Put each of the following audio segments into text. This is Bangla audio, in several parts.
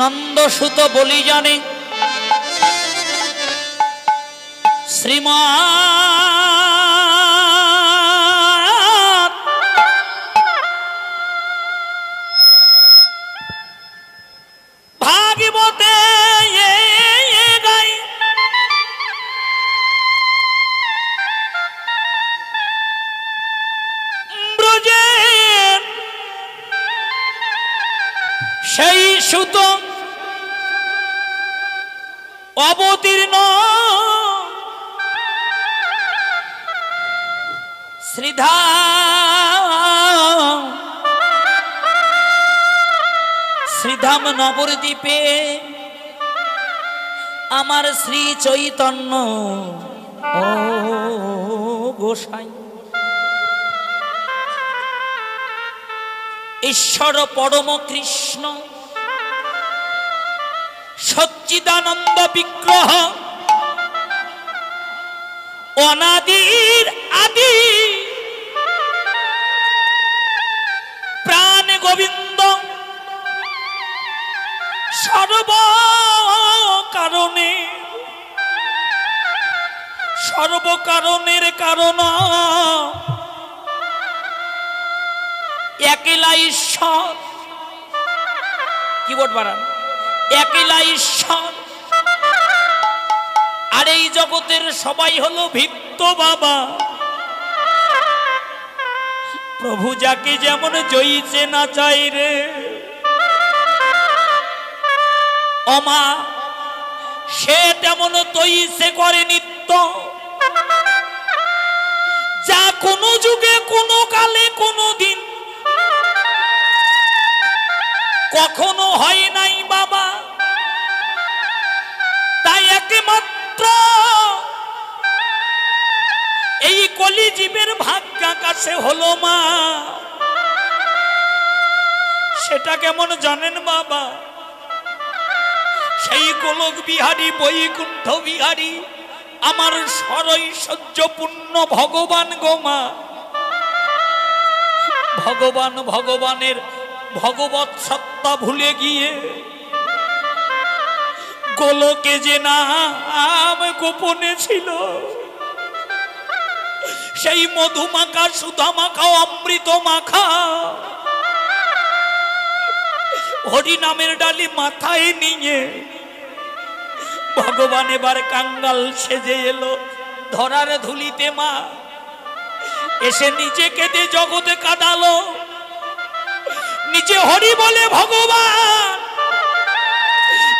নন্দসুত বলি জানে শ্রীমান ভাগবতে গাই ব্রজে সেই সুত অবতীর্ণ শ্রীধাম নবদ্বীপে আমার শ্রী চৈতন্য ও গোসাই ঈশ্বর পরম কৃষ্ণ সচ্চিদানন্দ বিগ্রহ অনাদির আদি প্রাণ গোবিন্দ সর্ব কারণের কারণ একলা ঈশ্বর। কিবোর্ড বাড়ান। একলা ঈশ্বর, আর এই জগতের সবাই হলো ভিত্ত বাবা। প্রভু যাকে যেমন জয়ীছে না চাই রে অমা, সে তেমন তৈছে করে নিত্য। যা কোনো যুগে কোনো কালে কোনো দিন কখনো হয় নাই বাবা, তাই একমাত্র এই কলিজীবের ভাগ্যাকাশে হলো মা। সেটা কেমন জানেন বাবা? সেই গোলক বিহারী বৈকুণ্ঠ বিহারী আমার সরৈশ্বর্যপূর্ণ ভগবান গো মা। ভগবানের ভগবৎ সত্তা ভুলে গিয়ে গোলকে যে নাম গোপনে ছিল, সেই মধু মাখা সুধা মাখা অমৃত মাখা হরি নামের ডালি মাথায় নিয়ে ভগবান এবার কাঙ্গাল সেজে এলো ধরার ধুলিতে মা। এসে নিজে কেঁদে জগতে কাঁদালো, নিজে হরি বলে ভগবান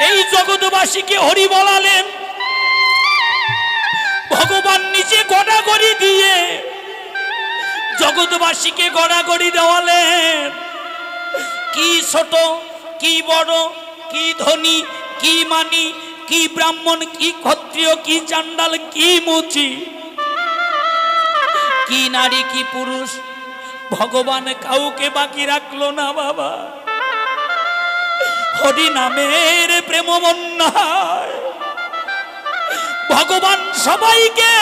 এই জগৎবাসীকে হরি বলালেন। ভগবান নিজে গড়াগড়ি দিয়ে জগৎবাসীকে গড়াগড়ি দেওয়ালেন। কি ছোট কি বড়, কি ধনী কি মানি, কি ব্রাহ্মণ কি ক্ষত্রিয়, কি চাণ্ডাল কি মুচি, কি নারী কি পুরুষ, ভগবান কাউকে বাকি রাখলো না বাবা। হরি নামের প্রেম বন্যায় ভগবান সবাইকে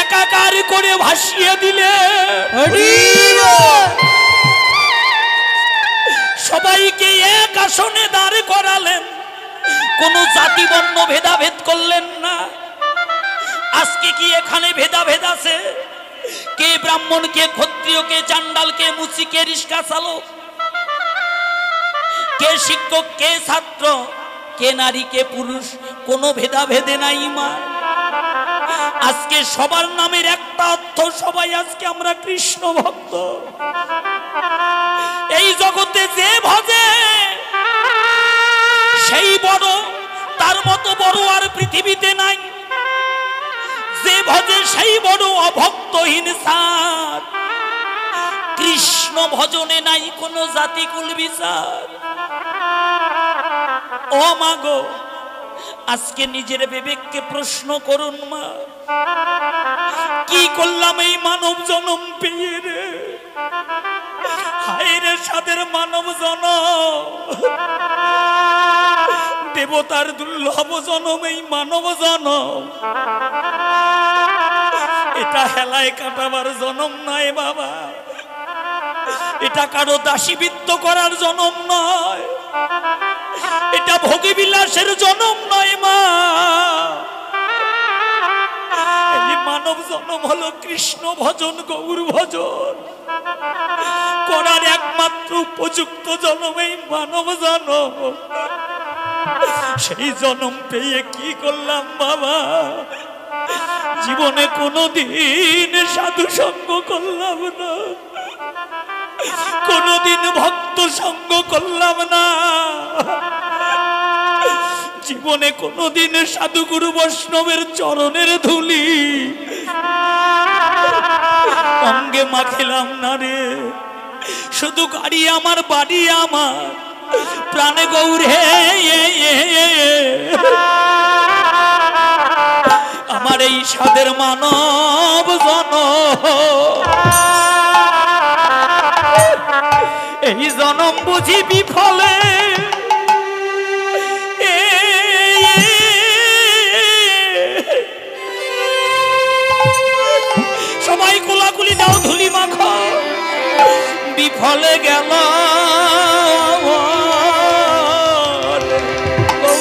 একাকার করে ভাসিয়ে দিলে। সবাইকে এক আসনে দাঁড় করালেন, কোন জাতি বর্ণ ভেদাভেদ করলেন না। আজকে কি এখানে ভেদাভেদ আছে? কে ব্রাহ্মণ, কে ক্ষত্রিয়, কে চাণ্ডাল, কে মুচি, কে রিস্কা চালক, কে শিক্ষক, কে ছাত্র, কে নারী, কে পুরুষ, কোনো ভেদাভেদে নাই মা। আজকে সবার নামের একটা অর্থ, সবাই আজকে আমরা কৃষ্ণ ভক্ত। এই জগতে যে ভজে সেই বড়, তার মতো বড় আর পৃথিবীতে নাই। যে ভজে সেই বড়, অভক্তহীন সার। কৃষ্ণ ভজনে নাই কোনো জাতিকুল বিচার। ও মা গো, আজকে নিজের বিবেককে প্রশ্ন করুন মা, কি করলাম এই মানব জন্ম পেয়ে রে? হায় রে সাদের মানব জনম, দেবতার দুর্লভ জনম এই মানব জনম। এটা হেলায় কাটাবার জনম নয় বাবা, এটা কারো দাসীবৃত্ত করার জনম নয়। এটা ভোগী বিলাসের জনম নয় মা, এই মানব জনম হলো কৃষ্ণ ভজন গৌর ভজন করার একমাত্র উপযুক্ত জনম এই মানব জনম। সেই জনম পেয়ে কি করলাম বাবা, জীবনে কোনোদিন সাধু সঙ্গ করলাম না, কোনোদিন ভক্ত সঙ্গ করলাম না, জীবনে কোনোদিন সাধু গুরু বৈষ্ণবের চরণের ধুলি অঙ্গে মাখিলাম না রে। শুধু গাড়ি আমার, বাড়ি আমার, প্রাণে গৌর হে আমার এই সাধের মানব জনম, এই জনম বুঝি বিফলে। সবাই কোলাকুলি দাও, ধুলি মাখো, বিফলে গেল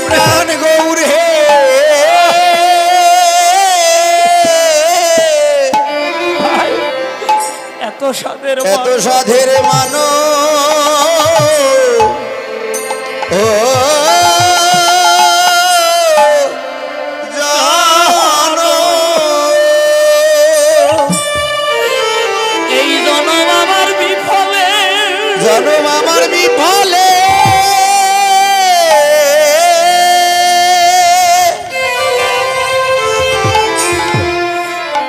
প্রাণ গৌর হে। এত সাধের মানো ও জানো, এই জনম আমার বিফলে, জনম আমার বিফলে,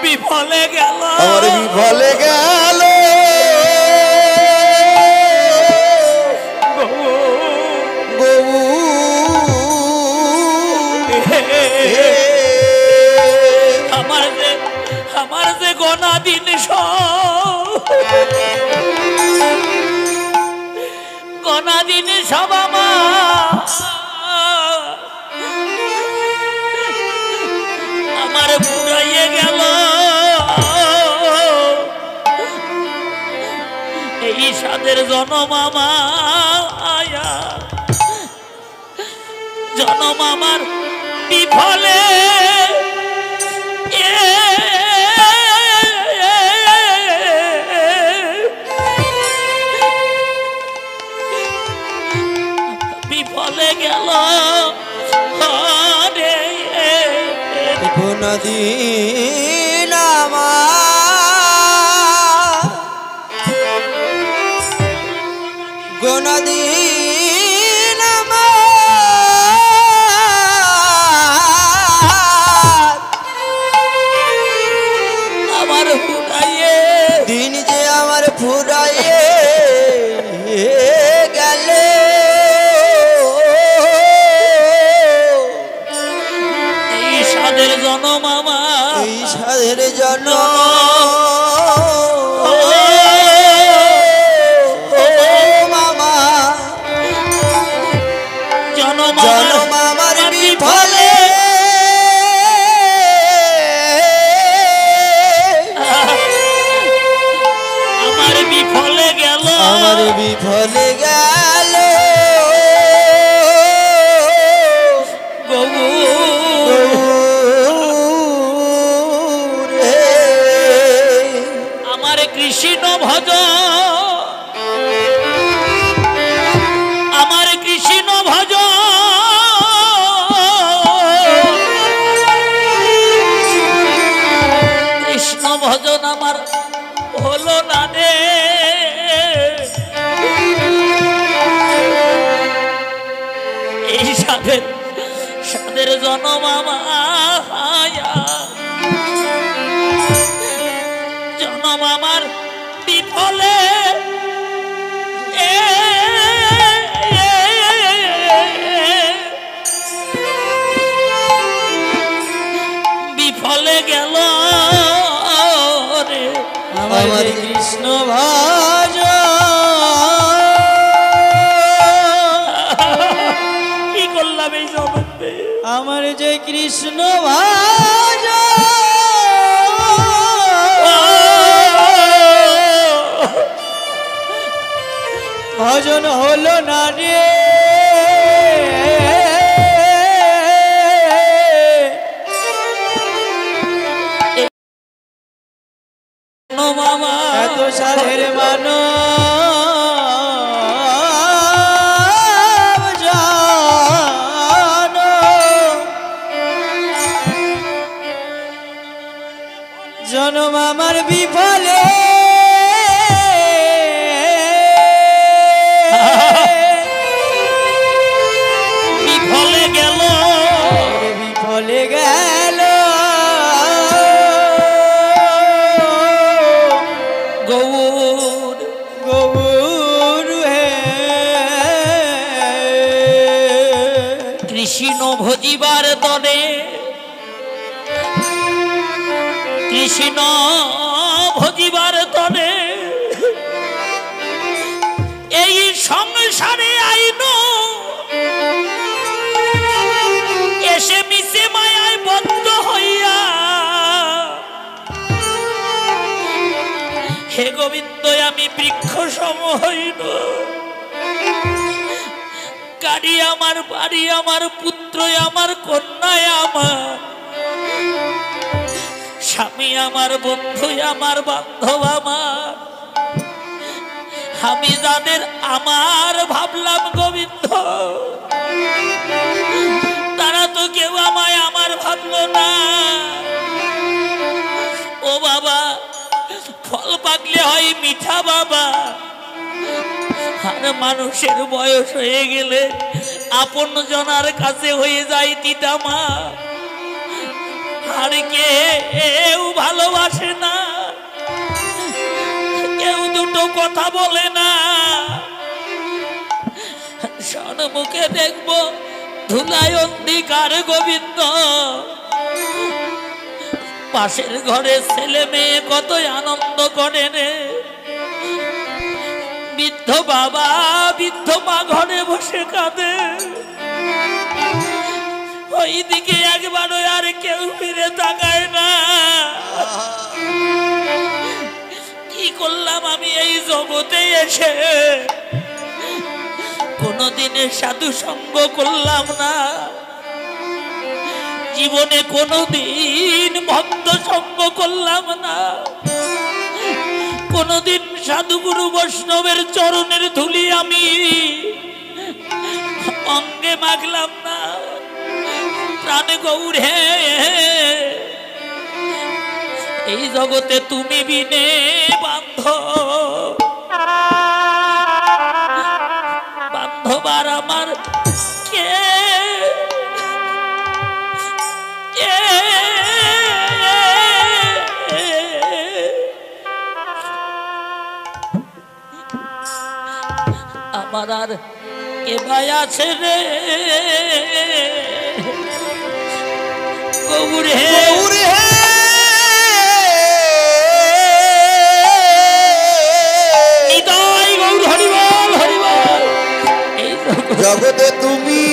বিফলে গেল, আমার বিফলে গেল আমার যে গোনা দিন গোনা দিন সব আমার পুরাইয়ে গেল। এই সাধের জনম আমার, জনম আমার বিফলে, বিফলে গেল কোনদিন আমার, কোনদিন আমার ফুরাইয়ে দিন যে আমার ফুরাইয়ে গেল, এই সাধের জনম আমার, এই সাধের জনম মামা, জনম জনম আমার বিফলে, আমার বিফলে গেল, আমার বিফলে গেল আমার কৃষ্ণ ভজ, আমার কৃষ্ণ ভজ, কৃষ্ণ ভজন আমার হলো না রে। এই সাধের জনম আমার, জনম আমার বিফলে, বিফলে গেল রে আমার কৃষ্ণ ভজ। কি করলাম এই জগৎ, আমার যে কৃষ্ণ ভজ, ভজন হলো না রে। ভজিবার তরে, কৃষ্ণ ভজিবার তরে এই সংসারে আইন এসে মিশে মায়ায় বদ্ধ হইয়া, হে গোবিন্দ আমি বৃক্ষ সম হইল, গাড়ি আমার, বাড়ি আমার, পুত্র আমার, কন্যায় আমার, স্বামী আমার, বন্ধু আমার, বান্ধব আমার, আমি যাদের আমার ভাবলাম গোবিন্দ, তারা তো কেউ আমায় আমার ভাবলো না। ও বাবা, ফল পাকলে হয় মিঠা বাবা, আর মানুষের বয়স হয়ে গেলে আপন জনার কাছে হয়ে যায় তিতা মা, আর কেউ ভালোবাসে না, কেউ দুটো কথা বলে না। সন্মুখে দেখবো ধুলায় অন্ধকার গোবিন্দ, পাশের ঘরে ছেলে মেয়ে কতই আনন্দ করে রে, বৃদ্ধ বাবা বৃদ্ধ মা ঘরে বসে কাঁদে, ওইদিকে একবারও আর কেউ ফিরে তাকায় না। কি করলাম আমি এই জগতে এসে, কোনদিনে সাধু সঙ্গ করলাম না, জীবনে কোনদিন ভক্ত সঙ্গ করলাম না, কোনদিন সাধুগুরু বৈষ্ণবের চরণের ধুলি আমি অঙ্গে মাখলাম না। প্রাণ গৌর হে, এই জগতে তুমি বিনে বান্ধবার আমার কে, আমার আর কে ভাই আছে রে গৌর হে, নিতাই গৌর হরি বল হরি বল। এই জগতে তুমি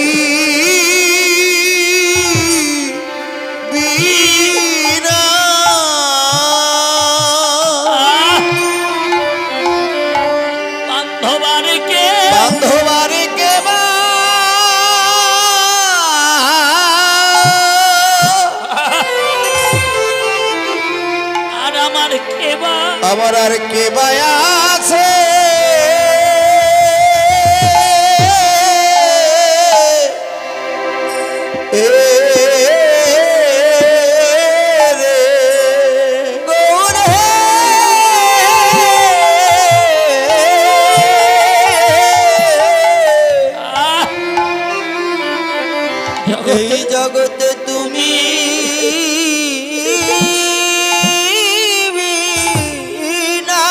বীরা, বান্ধবার কে, বান্ধবার কে বা, আর আমার কে বা, আমার আর কে বা আছে, এই জগতে তুমি বিনা,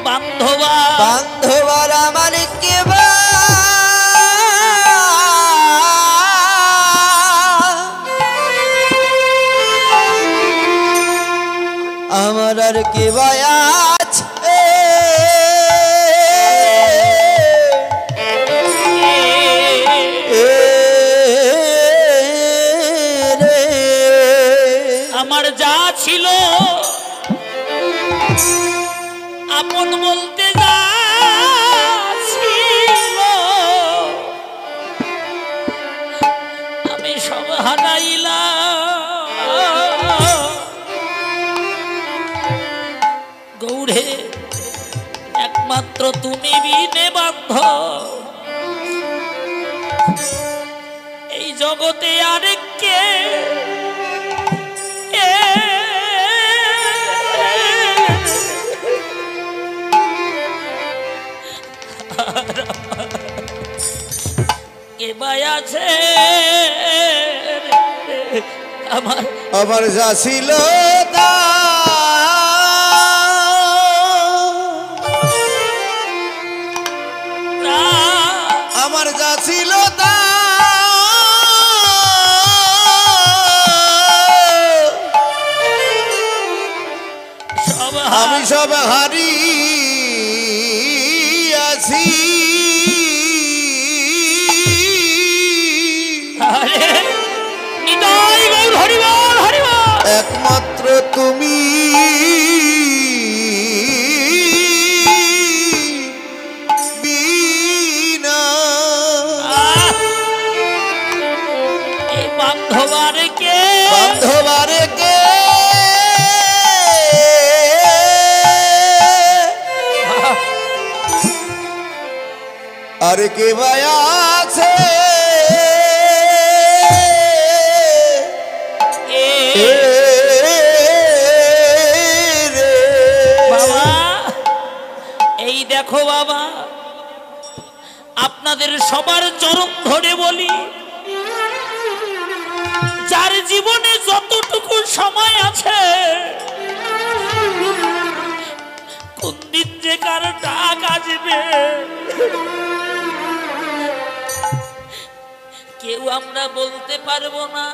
বান্ধবার আমার কে বা, আমার আর কে বা আছে, আমার যা ছিল আপন বলতে যা ছিল, আমি সব হারাইলাম। গৌরে একমাত্র তুমি বিনে বান্ধ, এই জগতে আরেক কে, কে ভাই আছে আমার, আমার যা ছিল তা আমার আমার যা ছিল তা আমি সব হারিয়েছি। একমাত্র তুমি বিনা। বান্ধবারে কে বান্ধবারে কে আর কে ভায়া আছে বাবা? এই দেখো বাবা, আপনাদের সবার চরণ ধরে বলি, যার জীবনে যতটুকু সময় আছে, কোন দিন যে কার ডাক আসবে কেউ আমরা বলতে পারবো না।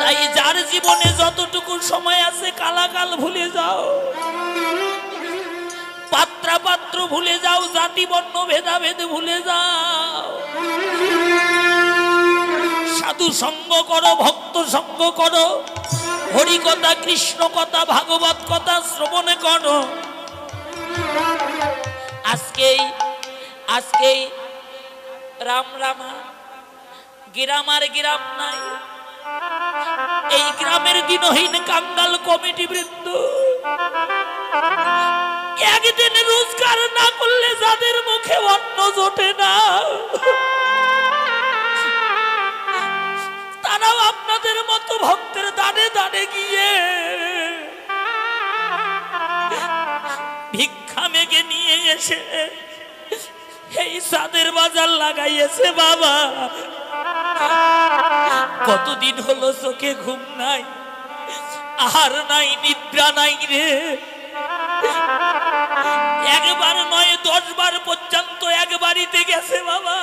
তাই যার জীবনে যতটুকু সময় আছে কালাকাল ভুলে যাও, পাত্রা পাত্র ভুলে যাও, জাতি বর্ণ ভেদাভেদ ভুলে যাও, সাধু সঙ্গ করো, ভক্ত সঙ্গ করো, হরি কথা, কৃষ্ণ কথা, ভাগবত কথা শ্রবণে করো। আজকেই রাম রামা গ্রাম আর গ্রাম নাই, এই গ্রামের দিনহীন কাঙ্গাল কমিটি বৃন্দ একদিন রোজগার না করলে যাদের মুখে অন্ন জোটে না, তারাও আপনাদের মতো ভক্তের দাঁড়ে দাঁড়ে গিয়ে ভিক্ষা মেঘে নিয়ে এসে এই চাঁদের বাজার লাগাইয়েছে বাবা। কতদিন হলো চোখে ঘুম নাই, আহার নাই, নিদ্রা নাই রে। একবার নয় 10 বার পর্যন্ত এক বাড়িতে গেছে বাবা,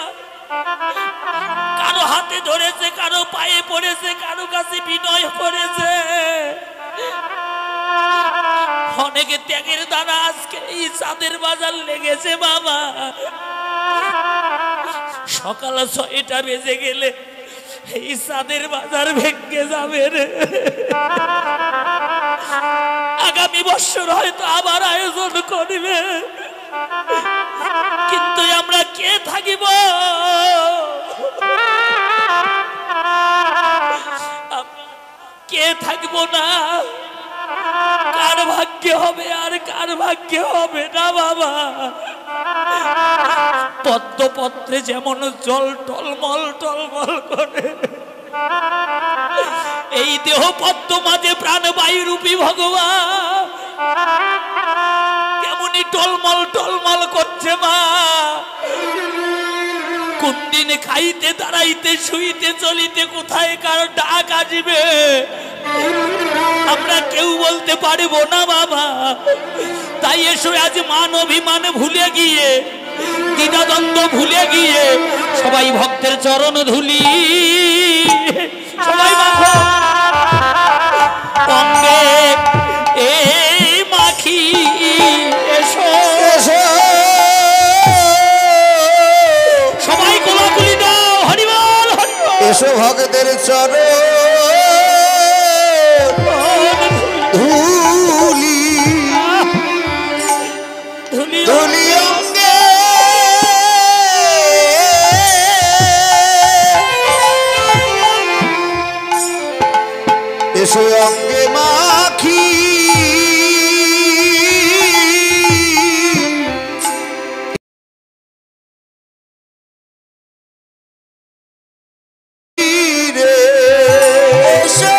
কারো হাতে ধরেছে, কারো পায়ে পড়েছে, কারো কাছে বিনয় করেছে। অনেকে ত্যাগের দ্বারা আজকে এই চাঁদের বাজার লেগেছে বাবা। সকাল 6টা বেজে গেলে এই চাঁদের বাজার ভেঙে যাবে রে। আগামী বছর হয়তো আবার আয়োজন করবে, কিন্তু আমরা কে থাকিব? কে থাকবো না? কার ভাগ্যে হবে আর কার ভাগ্যে হবে না বাবা। পদ্মপত্রে যেমন জল টলমল টলমল করে, এই দেহ পদ্ম মাঝে প্রাণবায়ু রূপী ভগবান কেমনি টলমল টলমল করছে মা। কোন দিন খাইতে দাঁড়াইতে শুইতে চলিতে কোথায় কার ডাক আসবে আমরা কেউ বলতে পারবো না বাবা। তাই এসো আজ মান অভিমান ভুলে গিয়ে, দ্বিধাদ্বন্দ্ব ভুলে গিয়ে সবাই ভক্তের চরণ ধুলি, সবাই মাখো অঙ্গে এই মাখি। এসো সবাই কোলাকুলি দাও, হরিবল হরিবল। এসো ভক্তের চরণ ধুলি ধুলি ধুলি অঙ্গে। এসো অঙ্গে মাখি রে। এসো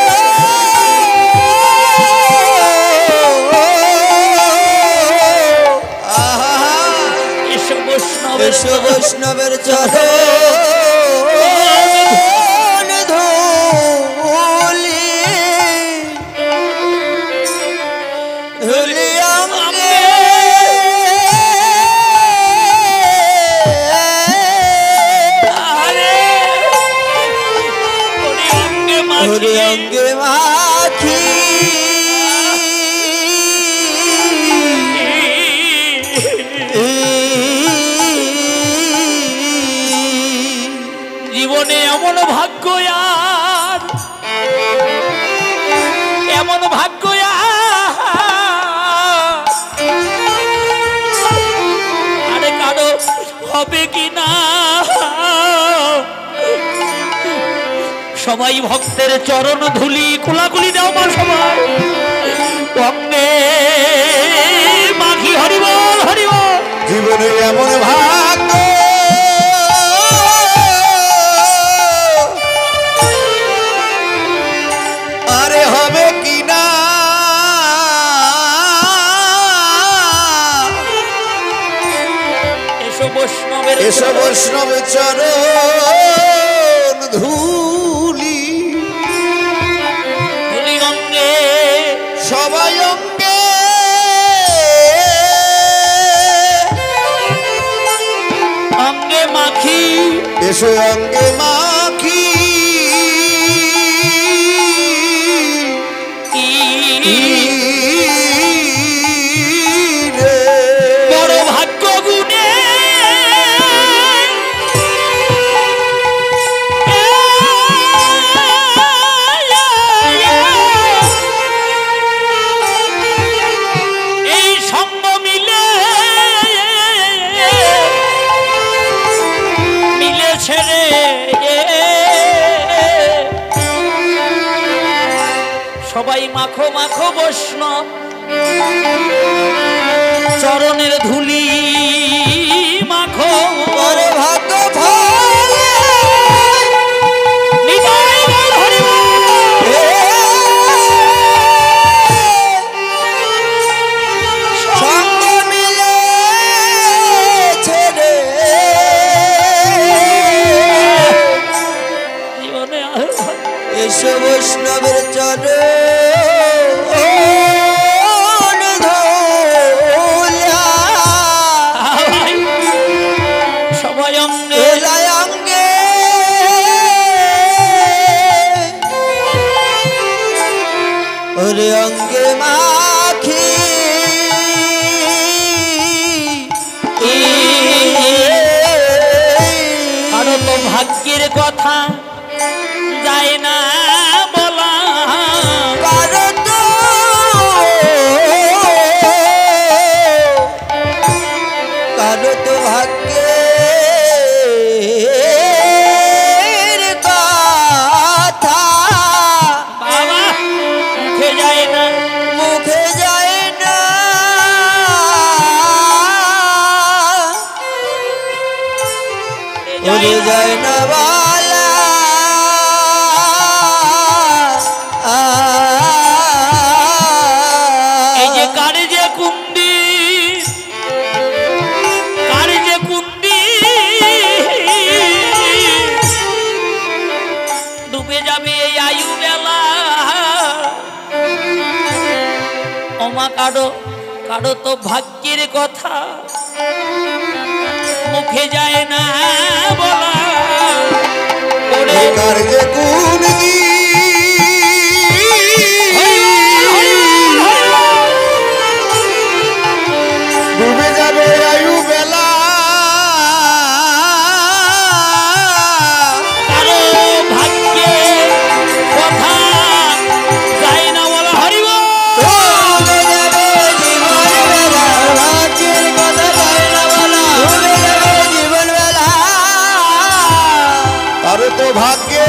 এসো বৈষ্ণবের চরণ ধুলি ধুলি অঙ্গে। হবে কি না। সবাই ভক্তের চরণ ধুলি কোলাকুলি দাও মা সবাই অঙ্গে মাখি হরিবল হরিবল। জীবনে এমন ভাগ্য আরে হবে কি না। এসো বৈষ্ণবের এসো বৈষ্ণবের চরণ ধুলি ধুলি অঙ্গে সবাই অঙ্গে অঙ্গে মাখি। এসো অঙ্গে মাখি বড় ভাগ্য গুণে এই সঙ্গ মিলেছে রে। সবাই মাখো মাখো বৈষ্ণব চরণের ধুলি মাখো। বড় ভাগ্য ফলে নিতাই গৌর হরিবল। সঙ্গ মিলেছে রে। জীবনে আর এসো বৈষ্ণবের চরণ ধুলা সবাই অঙ্গে ধুলায় অঙ্গে ওরে অঙ্গে মাখি আরো তো ভাগ্যের কথা যায় না বলা। কারো তো ভাগ্যের কথা বাবা মুখে যায় না মুখে যায় না। ওরে যায় না বালা এই যে কারে যে কুন্দি কারে যে কুন্দি ডুবে যাবে এই আয়ু বেলা। ওমা কারো কারো তো ভাগ্যের কথা মুখে যায় না বলা। ওরে কার যে কোন ডুবে যাবে আয়ু বেলা। কারো ভাগ্যে কথা যায় না বলা হরিবল। ডুবে যাবে জীবন বেলা, ভাগ্যের কথা যায় না বলা। ডুবে যাবে জীবন বেলা। কারো তো ভাগ্যে